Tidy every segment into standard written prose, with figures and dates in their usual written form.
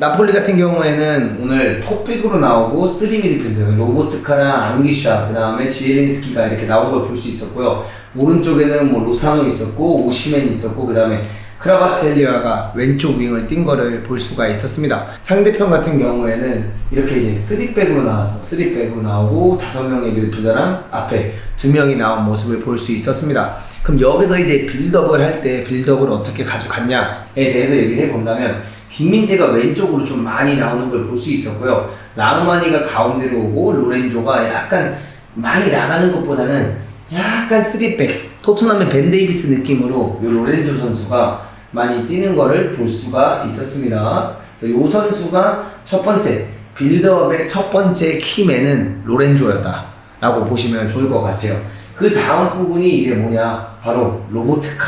나폴리 같은 경우에는 오늘 폭빅으로 나오고 3 미드필더 로보트카랑 앙기샤 그 다음에 지엘린스키가 이렇게 나온 걸 볼 수 있었고요. 오른쪽에는 뭐 로사노 있었고 오시멘이 있었고 그 다음에 크라바첼리아가 왼쪽 윙을 뛴 거를 볼 수가 있었습니다. 상대편 같은 경우에는 이렇게 이제 3백으로 나왔어. 3백으로 나오고 5명의 미드필더랑 앞에 2명이 나온 모습을 볼 수 있었습니다. 그럼 여기서 이제 빌드업을 할 때 빌드업을 어떻게 가져갔냐에 대해서 얘기를 해본다면 김민재가 왼쪽으로 좀 많이 나오는 걸 볼 수 있었고요. 라흐마니가 가운데로 오고 로렌조가 약간 많이 나가는 것보다는 약간 3백 토트넘의 벤 데이비스 느낌으로 이 로렌조 선수가 많이 뛰는 거를 볼 수가 있었습니다. 그래서 이 선수가 첫 번째 빌드업의 첫 번째 키맨은 로렌조였다 라고 보시면 좋을 것 같아요. 그 다음 부분이 이제 뭐냐, 바로 로보트카.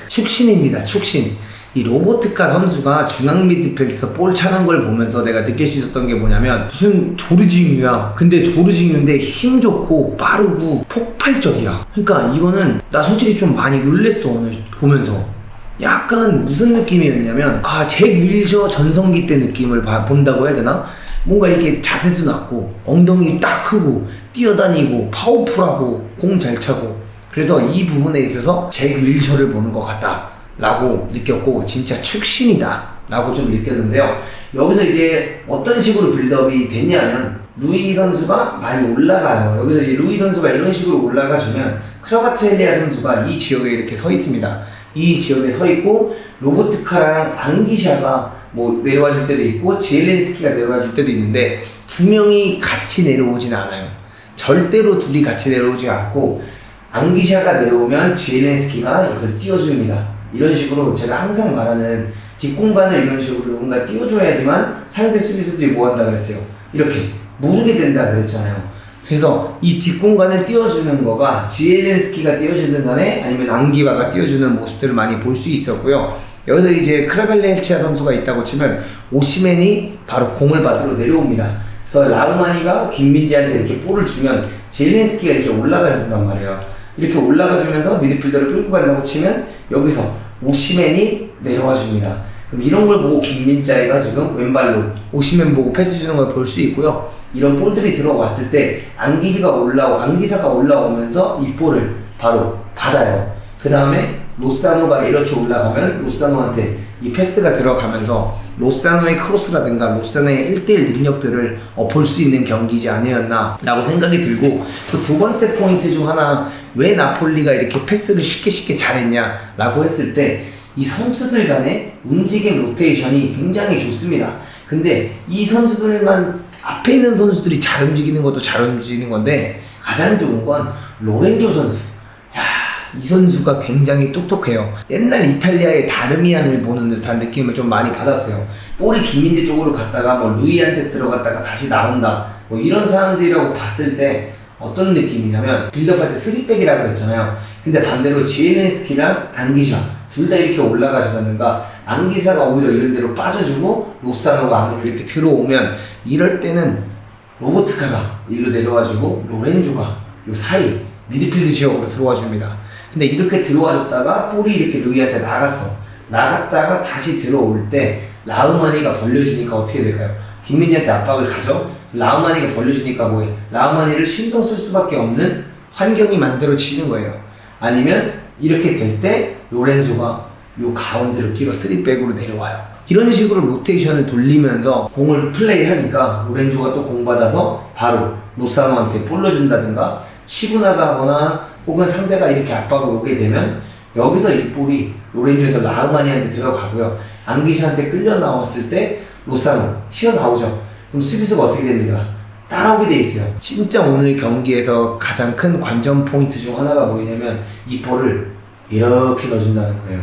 축신입니다. 축신. 이 로보트카 선수가 중앙 미드필드에서 볼 차는 걸 보면서 내가 느낄 수 있었던 게 뭐냐면 무슨 조르징유야. 근데 조르징유인데 힘 좋고 빠르고 폭발적이야. 그러니까 이거는 나 솔직히 좀 많이 놀랬어 오늘 보면서. 약간 무슨 느낌이었냐면 잭 윌셔 전성기 때 느낌을 본다고 해야 되나? 뭔가 이렇게 자세도 낮고 엉덩이 딱 크고 뛰어다니고 파워풀하고 공 잘 차고, 그래서 이 부분에 있어서 잭 윌셔를 보는 것 같다 라고 느꼈고 진짜 축신이다 라고 좀 느꼈는데요. 여기서 이제 어떤 식으로 빌드업이 됐냐면 루이 선수가 많이 올라가요. 여기서 이제 루이 선수가 이런 식으로 올라가 주면 크라바첼리아 선수가 이 지역에 이렇게 서 있습니다. 이 지역에 서 있고 로보트카랑 앙기샤가 뭐 내려와 줄 때도 있고 지엘린스키가 내려와 줄 때도 있는데 두 명이 같이 내려오진 않아요. 절대로 둘이 같이 내려오지 않고 앙기샤가 내려오면 지엘린스키가 이걸 띄워줍니다. 이런 식으로 제가 항상 말하는 뒷공간을 이런 식으로 뭔가 띄워줘야지만 상대 수비수들이 뭐 한다 그랬어요. 이렇게 무르게 된다 그랬잖아요. 그래서 이 뒷공간을 띄워주는 거가 지엘린스키가 띄워주는 간에 아니면 앙기바가 띄워주는 모습들을 많이 볼 수 있었고요. 여기서 이제 크라발레치아 선수가 있다고 치면 오시멘이 바로 공을 받으러 내려옵니다. 그래서 라흐마니가 김민재한테 이렇게 볼을 주면 지엘린스키가 이렇게 올라가야 된단 말이에요. 이렇게 올라가 주면서 미드필더를 끌고 간다고 치면 여기서 오시멘이 내려와 줍니다. 그럼 이런 걸 보고 김민재가 지금 왼발로 오시멘 보고 패스 주는 걸 볼 수 있고요. 이런 볼들이 들어왔을 때 앙기사가 올라오면서 이 볼을 바로 받아요. 그 다음에 로사노가 이렇게 올라가면 로사노한테 이 패스가 들어가면서 로사노의 크로스라든가 로사노의 1대1 능력들을 볼 수 있는 경기지 아니었나 라고 생각이 들고, 그 두 번째 포인트 중 하나, 왜 나폴리가 이렇게 패스를 쉽게 잘했냐 라고 했을 때 이 선수들 간의 움직임 로테이션이 굉장히 좋습니다. 근데 이 선수들만 앞에 있는 선수들이 잘 움직이는 것도 잘 움직이는 건데 가장 좋은 건 로렌조 선수. 이 선수가 굉장히 똑똑해요. 옛날 이탈리아의 다르미안을 보는 듯한 느낌을 좀 많이 받았어요. 볼이 김민재 쪽으로 갔다가 뭐 루이한테 들어갔다가 다시 나온다 뭐 이런 상황들이라고 봤을 때 어떤 느낌이냐면 빌드업할 때 3백이라고 했잖아요. 근데 반대로 지엘린스키랑 앙기샤 둘 다 이렇게 올라가주다는가 앙기사가 오히려 이런 데로 빠져주고 로사노가 안으로 이렇게 들어오면 이럴 때는 로보트카가 일로 내려와주고 로렌조가 요 사이 미드필드 지역으로 들어와줍니다. 근데 이렇게 들어와줬다가 볼이 이렇게 루이한테 나갔다가 다시 들어올 때 라흐마니가 벌려주니까 어떻게 될까요? 김민재한테 압박을 가죠. 라흐마니가 벌려주니까 뭐해? 라흐마니를 신경 쓸 수밖에 없는 환경이 만들어지는 거예요. 아니면 이렇게 될 때 로렌조가 요 가운데로 끼고 3백으로 내려와요. 이런 식으로 로테이션을 돌리면서 공을 플레이하니까 로렌조가 또 공 받아서 바로 로사노한테 볼로 준다든가 치고 나가거나 혹은 상대가 이렇게 압박을 오게 되면 여기서 이 볼이 로렌조에서 라흐마니한테 들어가고요. 앙기샤한테 끌려 나왔을 때 로사노 튀어나오죠. 그럼 수비수가 어떻게 됩니까? 따라오게 돼 있어요. 진짜 오늘 경기에서 가장 큰 관전 포인트 중 하나가 뭐냐면 이 볼을 이렇게 넣어준다는 거예요.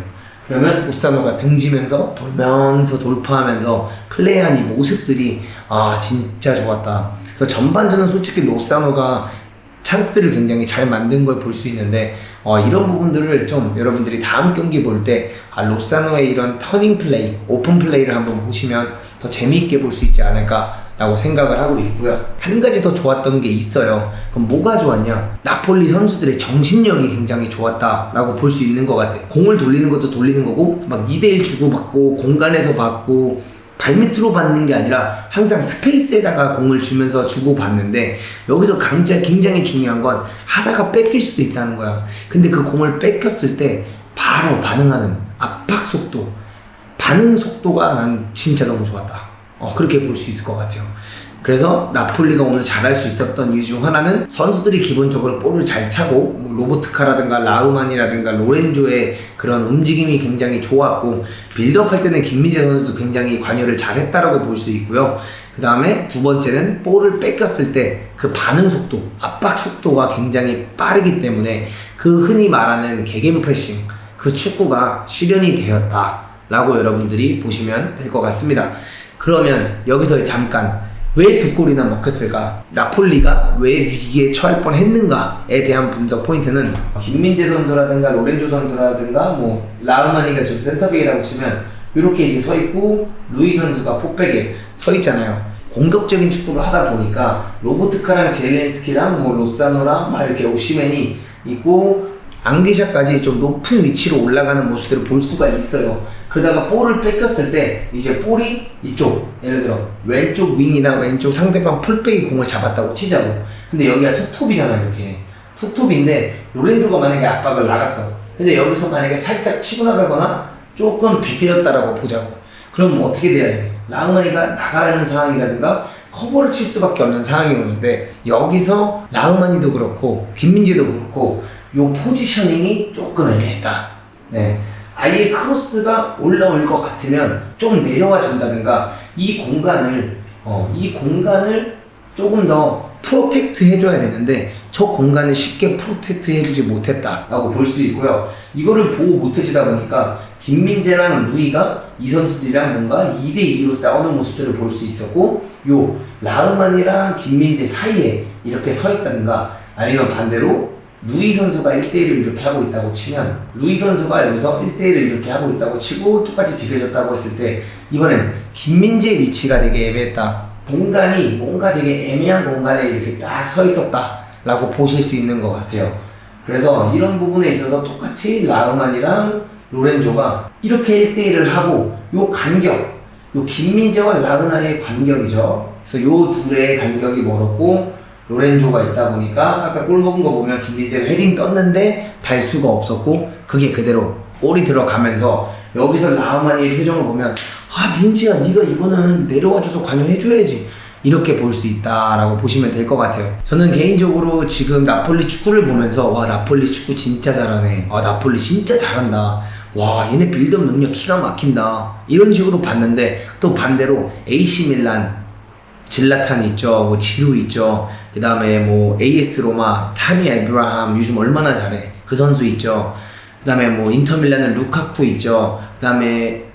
그러면 로사노가 등지면서 돌면서 돌파하면서 플레이한 이 모습들이 진짜 좋았다. 그래서 전반전은 솔직히 로사노가 찬스들을 굉장히 잘 만든 걸 볼 수 있는데 이런 부분들을 좀 여러분들이 다음 경기 볼 때 로사노의 이런 터닝 플레이, 오픈 플레이를 한번 보시면 더 재미있게 볼 수 있지 않을까 라고 생각을 하고 있고요. 한 가지 더 좋았던 게 있어요. 그럼 뭐가 좋았냐? 나폴리 선수들의 정신력이 굉장히 좋았다 라고 볼 수 있는 것 같아요. 공을 돌리는 것도 돌리는 거고 막 2대1 주고받고 공간에서 받고 발밑으로 받는 게 아니라 항상 스페이스에다가 공을 주면서 주고받는데, 여기서 굉장히 중요한 건 하다가 뺏길 수도 있다는 거야. 근데 그 공을 뺏겼을 때 바로 반응하는 압박 속도, 반응 속도가 난 진짜 너무 좋았다. 그렇게 볼 수 있을 것 같아요. 그래서 나폴리가 오늘 잘할 수 있었던 이유 중 하나는 선수들이 기본적으로 볼을 잘 차고, 뭐 로보트카라든가 라흐만이라든가 로렌조의 그런 움직임이 굉장히 좋았고, 빌드업 할 때는 김민재 선수도 굉장히 관여를 잘했다라고 볼 수 있고요. 그 다음에 두 번째는 볼을 뺏겼을 때 그 반응 속도, 압박 속도가 굉장히 빠르기 때문에 그 흔히 말하는 개겐프레싱, 그 축구가 실현이 되었다라고 여러분들이 보시면 될 것 같습니다. 그러면 여기서 잠깐, 왜 두 골이나 먹혔을까? 나폴리가 왜 위기에 처할 뻔했는가에 대한 분석 포인트는, 김민재 선수라든가 로렌조 선수라든가 뭐 라흐마니가 지금 센터백이라고 치면 이렇게 이제 서 있고, 루이 선수가 폭백에 서 있잖아요. 공격적인 축구를 하다 보니까 로보트카랑 젤렌스키랑 뭐 로사노랑 막 이렇게 오시멘이 있고, 앙디샤까지 좀 높은 위치로 올라가는 모습들을 볼 수가 있어요. 그러다가 볼을 뺏겼을 때 이제 볼이 이쪽, 예를 들어 왼쪽 윙이나 왼쪽 상대방 풀백이 공을 잡았다고 치자고. 근데 여기가 투톱이잖아. 이렇게 투톱인데 로렌조가 만약에 압박을 나갔어. 근데 여기서 만약에 살짝 치고 나가거나 조금 베껴졌다라고 보자고. 그럼 어떻게 돼야 돼? 라흐마니가 나가라는 상황이라든가 커버를 칠 수밖에 없는 상황이 오는데, 여기서 라흐마니도 그렇고 김민재도 그렇고 요 포지셔닝이 조금 애매했다. 네. 아예 크로스가 올라올 것 같으면 좀 내려와 준다든가, 이 공간을 조금 더 프로텍트 해줘야 되는데, 저 공간을 쉽게 프로텍트 해주지 못했다라고 볼 수 있고요. 이거를 보호 못해주다 보니까 김민재랑 루이가 이 선수들이랑 뭔가 2대2로 싸우는 모습들을 볼 수 있었고, 요 라흐만이랑 김민재 사이에 이렇게 서 있다든가, 아니면 반대로 루이 선수가 1대1을 이렇게 하고 있다고 치면, 루이 선수가 여기서 1대1을 이렇게 하고 있다고 치고 똑같이 지켜졌다고 했을 때, 이번엔 김민재의 위치가 되게 애매했다. 공간이 뭔가 되게 애매한 공간에 이렇게 딱 서 있었다 라고 보실 수 있는 것 같아요. 그래서 이런 부분에 있어서 똑같이 라흐만이랑 로렌조가 이렇게 1대1을 하고, 요 간격, 요 김민재와 라흐만의 간격이죠. 그래서 요 둘의 간격이 멀었고, 로렌조가 있다 보니까 아까 골 먹은 거 보면 김민재가 헤딩 떴는데 달 수가 없었고, 그게 그대로 골이 들어가면서 여기서 라흐마니의 표정을 보면, 민재야, 네가 이거는 내려와줘서 관여해줘야지, 이렇게 볼 수 있다라고 보시면 될 것 같아요. 저는 개인적으로 지금 나폴리 축구를 보면서, 와, 나폴리 축구 진짜 잘하네, 나폴리 진짜 잘한다, 와, 얘네 빌드업 능력 기가 막힌다, 이런 식으로 봤는데, 또 반대로 AC 밀란 질라탄이 있죠, 뭐 지루 있죠, 그 다음에 뭐 AS 로마 타미 에브라함 요즘 얼마나 잘해, 그 선수 있죠, 그 다음에 뭐 인터밀란은 루카쿠 있죠, 그 다음에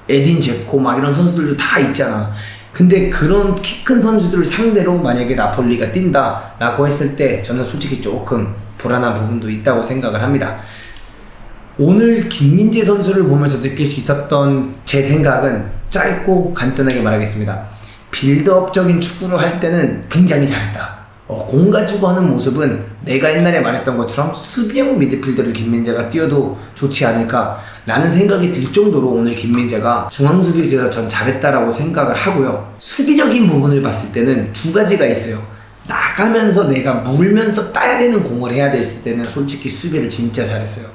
에딘 제코 막 이런 선수들도 다 있잖아. 근데 그런 키 큰 선수들을 상대로 만약에 나폴리가 뛴다 라고 했을 때, 저는 솔직히 조금 불안한 부분도 있다고 생각을 합니다. 오늘 김민재 선수를 보면서 느낄 수 있었던 제 생각은 짧고 간단하게 말하겠습니다. 빌드업적인 축구를 할 때는 굉장히 잘했다. 공 가지고 하는 모습은 내가 옛날에 말했던 것처럼 수비형 미드필더를 김민재가 뛰어도 좋지 않을까 라는 생각이 들 정도로 오늘 김민재가 중앙수비수에서 전 잘했다라고 생각을 하고요. 수비적인 부분을 봤을 때는 두 가지가 있어요. 나가면서 내가 물면서 따야 되는 공을 해야 됐을 때는 솔직히 수비를 진짜 잘했어요.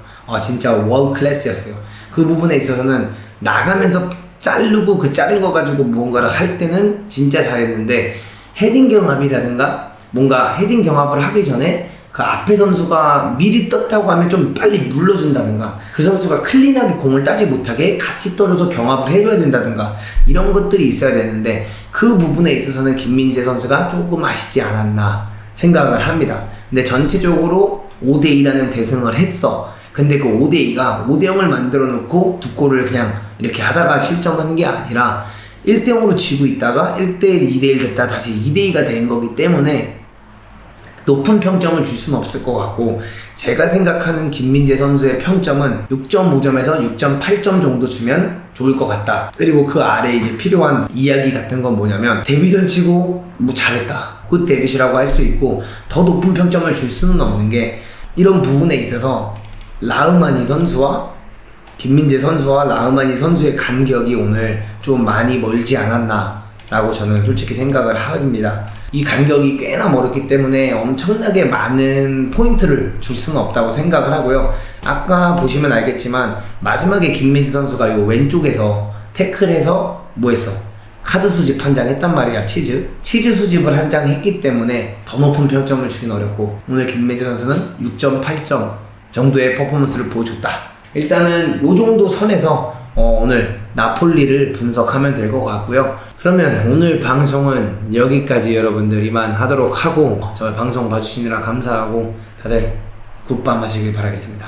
진짜 월드 클래스였어요. 그 부분에 있어서는 나가면서 자르고 그 자른 거 가지고 무언가를 할 때는 진짜 잘했는데, 헤딩 경합이라든가 뭔가 헤딩 경합을 하기 전에 그 앞에 선수가 미리 떴다고 하면 좀 빨리 물러준다든가, 그 선수가 클린하게 공을 따지 못하게 같이 떨어져서 경합을 해줘야 된다든가, 이런 것들이 있어야 되는데, 그 부분에 있어서는 김민재 선수가 조금 아쉽지 않았나 생각을 합니다. 근데 전체적으로 5대2라는 대승을 했어. 근데 그 5대2가 5대0을 만들어 놓고 두 골을 그냥 이렇게 하다가 실점하는 게 아니라 1대0으로 지고 있다가 1대1, 2대1 됐다 다시 2대2가 된 거기 때문에 높은 평점을 줄 수는 없을 것 같고, 제가 생각하는 김민재 선수의 평점은 6.5점에서 6.8점 정도 주면 좋을 것 같다. 그리고 그 아래 이제 필요한 이야기 같은 건 뭐냐면, 데뷔전 치고 뭐 잘했다, 굿 데뷔시라고 할 수 있고, 더 높은 평점을 줄 수는 없는 게, 이런 부분에 있어서 라흐마니 선수와 김민재 선수와 라흐마니 선수의 간격이 오늘 좀 많이 멀지 않았나 라고 저는 솔직히 생각을 합니다. 이 간격이 꽤나 멀었기 때문에 엄청나게 많은 포인트를 줄 수는 없다고 생각을 하고요. 아까 보시면 알겠지만 마지막에 김민재 선수가 요 왼쪽에서 태클해서 뭐 했어? 카드 수집 한 장 했단 말이야. 치즈 수집을 한 장 했기 때문에 더 높은 평점을 주긴 어렵고, 오늘 김민재 선수는 6.8점 정도의 퍼포먼스를 보여줬다. 일단은 요 정도 선에서 오늘 나폴리를 분석하면 될 것 같고요. 그러면 오늘 방송은 여기까지 여러분들 이만 하도록 하고, 저희 방송 봐주시느라 감사하고 다들 굿밤 하시길 바라겠습니다.